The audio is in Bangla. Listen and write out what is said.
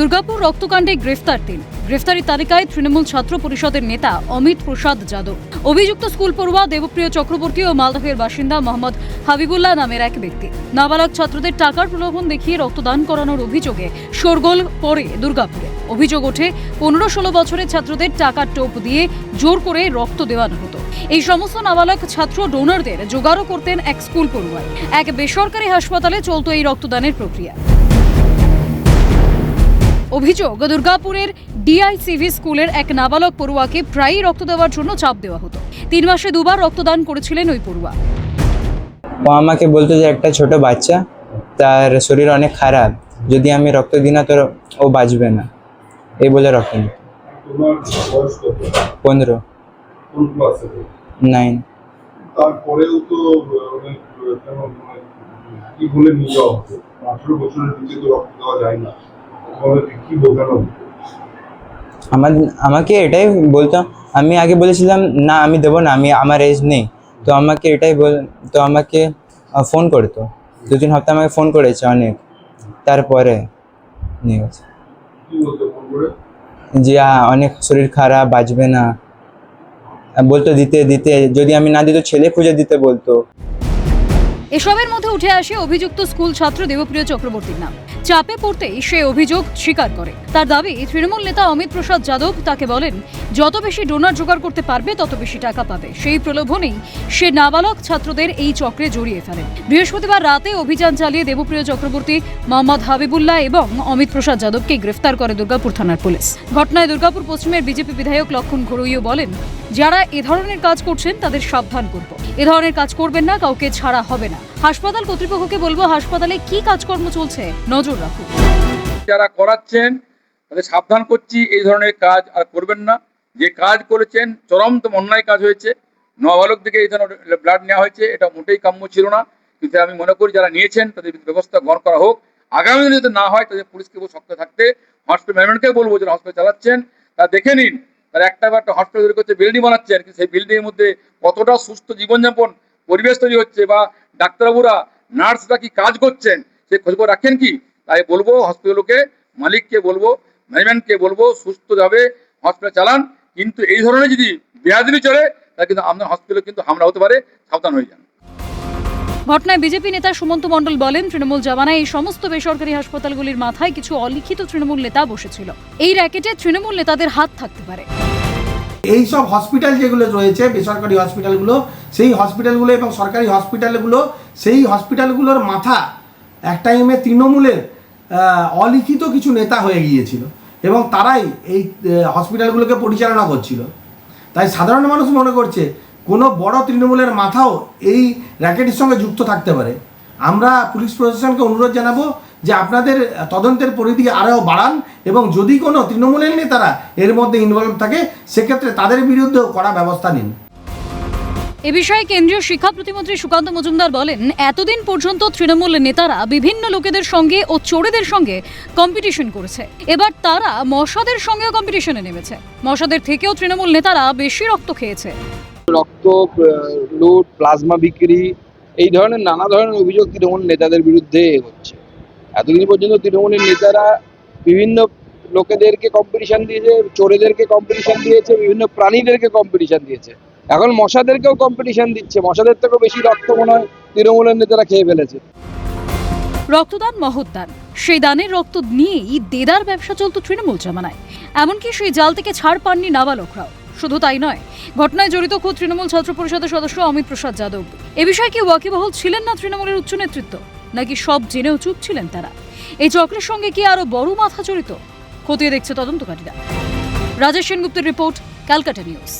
দুর্গাপুর রক্তকাণ্ডে গ্রেফতার 3। গ্রেফতারি তালিকায় তৃণমূল ছাত্র পরিষদের নেতা অমিত প্রসাদ যাদব, অভিযুক্ত স্কুল পড়ুয়া দেবপ্রিয় চক্রবর্তী ও মালদহের বাসিন্দা মোহাম্মদ হাবিবুল্লাহ নামের এক ব্যক্তি। নাবালক ছাত্রদের টাকার প্রলোভন দেখিয়ে রক্তদান করানোর অভিযোগে শোরগোল পড়ে দুর্গাপুরে। অভিযোগ ওঠে 15-16 বছরের ছাত্রদের টাকার টোপ দিয়ে জোর করে রক্ত দেওয়ানো হতো। এই সমস্ত নাবালক ছাত্র ডোনারদের জোগাড়ও করতেন এক স্কুল পড়ুয়ায়। এক বেসরকারি হাসপাতালে চলত এই রক্তদানের প্রক্রিয়া। অভিযোগ, দুর্গাপুরের ডিআইসিভি স্কুলের এক নাবালক পড়ুয়াকে প্রায়ই রক্ত দেওয়ার জন্য চাপ দেওয়া হতো। 3 মাসে 2 বার রক্তদান করেছিলেন ওই পড়ুয়া। ও আমাকে বলতো যে একটা ছোট বাচ্চা, তার শরীর অনেক খারাপ, যদি আমি রক্ত দিই না তো ও বাঁচবে না, এই বলে রক্ত নিত। 15 9। তারপরেও তো কি বলে নিয়ে যাওয়া হতো, 18 বছরের নিচে তো রক্ত দেওয়া যায় না, কি বোঝানো হতো? আমাকে এটাই বলতো। আমি আগে বলেছিলাম না আমি দেবো না, আমার এজ নেই। তো আমাকে আমাকে ফোন করতো, 2-3 হপ্তাহ আমাকে ফোন করেছে অনেক। তারপরে নিয়ে গেছে যে অনেক শরীর খারাপ, বাঁচবে না বলতো। দিতে যদি আমি না দিত ছেলে খুঁজে দিতে বলতো। এসবের মধ্যে উঠে আসে অভিযুক্ত স্কুল ছাত্র দেবপ্রিয় চক্রবর্তীর নাম। চাপে পড়তেই সে অভিযোগ স্বীকার করে। তার দাবি, তৃণমূল নেতা অমিত প্রসাদ যাদব তাকে বলেন যত বেশি ডোনার জোগাড় করতে পারবে তত বেশি টাকা পাবে। সেই প্রলোভনেই সে নাবালক ছাত্রদের এই চক্রে জড়িয়ে ফেলে। বৃহস্পতিবার রাতে অভিযান চালিয়ে দেবপ্রিয় চক্রবর্তী, মোহাম্মদ হাবিবুল্লাহ এবং অমিত প্রসাদ যাদবকে গ্রেফতার করে দুর্গাপুর থানার পুলিশ। ঘটনায় দুর্গাপুর পশ্চিমের বিজেপি বিধায়ক লক্ষণ ঘড়ুইও বলেন, যারা এ ধরনের কাজ করছেন তাদের সাবধান করব। এ ধরনের কাজ করবেন না, কাউকে ছাড়া হবে না। হাসপাতাল কর্তৃপক্ষকে বলবো, হাসপাতালে কি কাজকর্ম চলছে নজর রাখুন। যারা করাচ্ছেন তাদের সাবধান করছি, এই ধরনের কাজ আর করবেন না। যে কাজ করেছেন চরমতম অন্যায় কাজ হয়েছে। নাবালক থেকে এই ধরনের ব্লাড নেওয়া হয়েছে, এটা মোটেই কাম্য ছিল না। কিন্তু আমি মনে করি যারা নিয়েছেন তাদের ব্যবস্থা গ্রহণ করা হোক। আগামী দিনে যদি না হয় তাদের পুলিশকে শক্ত থাকতে, হসপিটাল ম্যানেজমেন্টকে বলবো যারা হসপিটাল চালাচ্ছেন তারা দেখে নিন, তারা একটা হসপিটাল তৈরি করছে, বিল্ডিং বানাচ্ছেন, কিন্তু সেই বিল্ডিং এর মধ্যে কতটা সুস্থ জীবনযাপন পরিবেশ তৈরি হচ্ছে, বা ডাক্তারবাবুরা নার্সরা কি কাজ করছেন সে খোঁজখবর রাখেন কি। তাই বলবো হসপিটালকে, মালিককে বলবো, ম্যানেজমেন্টকে বলবো সুস্থভাবে হসপিটাল চালান। কিন্তু এই ধরনের যদি বেয়াদবি চলে তাহলে কিন্তু আপনার হসপিটালে কিন্তু হামলা হতে পারে, সাবধান হয়ে যান। ঘটনায় বিজেপি নেতা সুমন্ত মণ্ডল বলেন, তৃণমূল জামানায় এই সমস্ত বেসরকারি হাসপাতালগুলির মাথায় কিছু অলিখিত তৃণমূল নেতা বসেছিল। এই র্যাকেটে তৃণমূল নেতাদের হাত থাকতে পারে। এই সব হসপিটাল যেগুলো রয়েছে, বেসরকারি হসপিটালগুলো, সেই হসপিটালগুলো এবং সরকারি হসপিটালগুলো, সেই হসপিটালগুলোর মাথা এক টাইমে তৃণমূলের অলিখিত কিছু নেতা হয়ে গিয়েছিল এবং তারাই এই হসপিটালগুলোকে পরিচালনা করছিল। তাই সাধারণ মানুষ মনে করছে কোনো বড় তৃণমূলের মাথাও এই র্যাকেটের সঙ্গে যুক্ত থাকতে পারে। আমরা পুলিশ প্রশাসনকে অনুরোধ জানাবো যে আপনাদের তদন্তের পরিধি আরও বাড়ান এবং যদি কোনো তৃণমূলের নেতারা এর মধ্যে ইনভলভ থাকে সেক্ষেত্রে তাদের বিরুদ্ধেও কড়া ব্যবস্থা নিন। এ বিষয়ে কেন্দ্রীয় শিক্ষা প্রতিমন্ত্রী সুকান্ত মজুমদার বলেন, এতদিন পর্যন্ত তৃণমূল নেতারা বিভিন্ন লোকেদের সঙ্গে ও চোরেদের সঙ্গে কম্পিটিশন করেছে। এবার তারা মশাদের সঙ্গেও কম্পিটিশনে নেমেছে। মশাদের থেকেও তৃণমূল নেতারা বেশি রক্ত খেয়েছে। রক্ত লুট, প্লাজমা বিক্রি, এই ধরনের নানা ধরনের অভিযোগ তৃণমূল নেতাদের বিরুদ্ধে হচ্ছে। এতদিন পর্যন্ত তৃণমূলের নেতারা বিভিন্ন লোকেদেরকে কম্পিটিশন দিয়েছে, চোরেদেরকে কম্পিটিশন দিয়েছে, বিভিন্ন প্রাণীদেরকে কম্পিটিশন দিয়েছে। এখন মশাদেরকেও কম্পিটিশন দিচ্ছে। মশাদের থেকেও বেশি রক্ত মনে হয় তৃণমূলের নেতারা খেয়ে ফেলেছে। রক্তদান মহৎ দান। সেই দানের রক্ত নিয়েই দেদার ব্যবসা চলত তৃণমূল জামানায়। এমনকি সেই জাল থেকে ছাড় পাননি নাবালকরাও। শুধু তাই নয়, ঘটনায় জড়িত খোদ তৃণমূল ছাত্র পরিষদের সদস্য অমিত প্রসাদ যাদব। এ বিষয়ে কি ওয়াকিবহাল ছিলেন না তৃণমূলের উচ্চ নেতৃত্ব, নাকি সব জেনেও চুপ ছিলেন তারা? এই চক্রের সঙ্গে কি আরো বড় মাথা জড়িত? খতিয়ে দেখছে তদন্তকারীরা। রাজেশ সেনগুপ্তের রিপোর্ট, ক্যালকাটা নিউজ।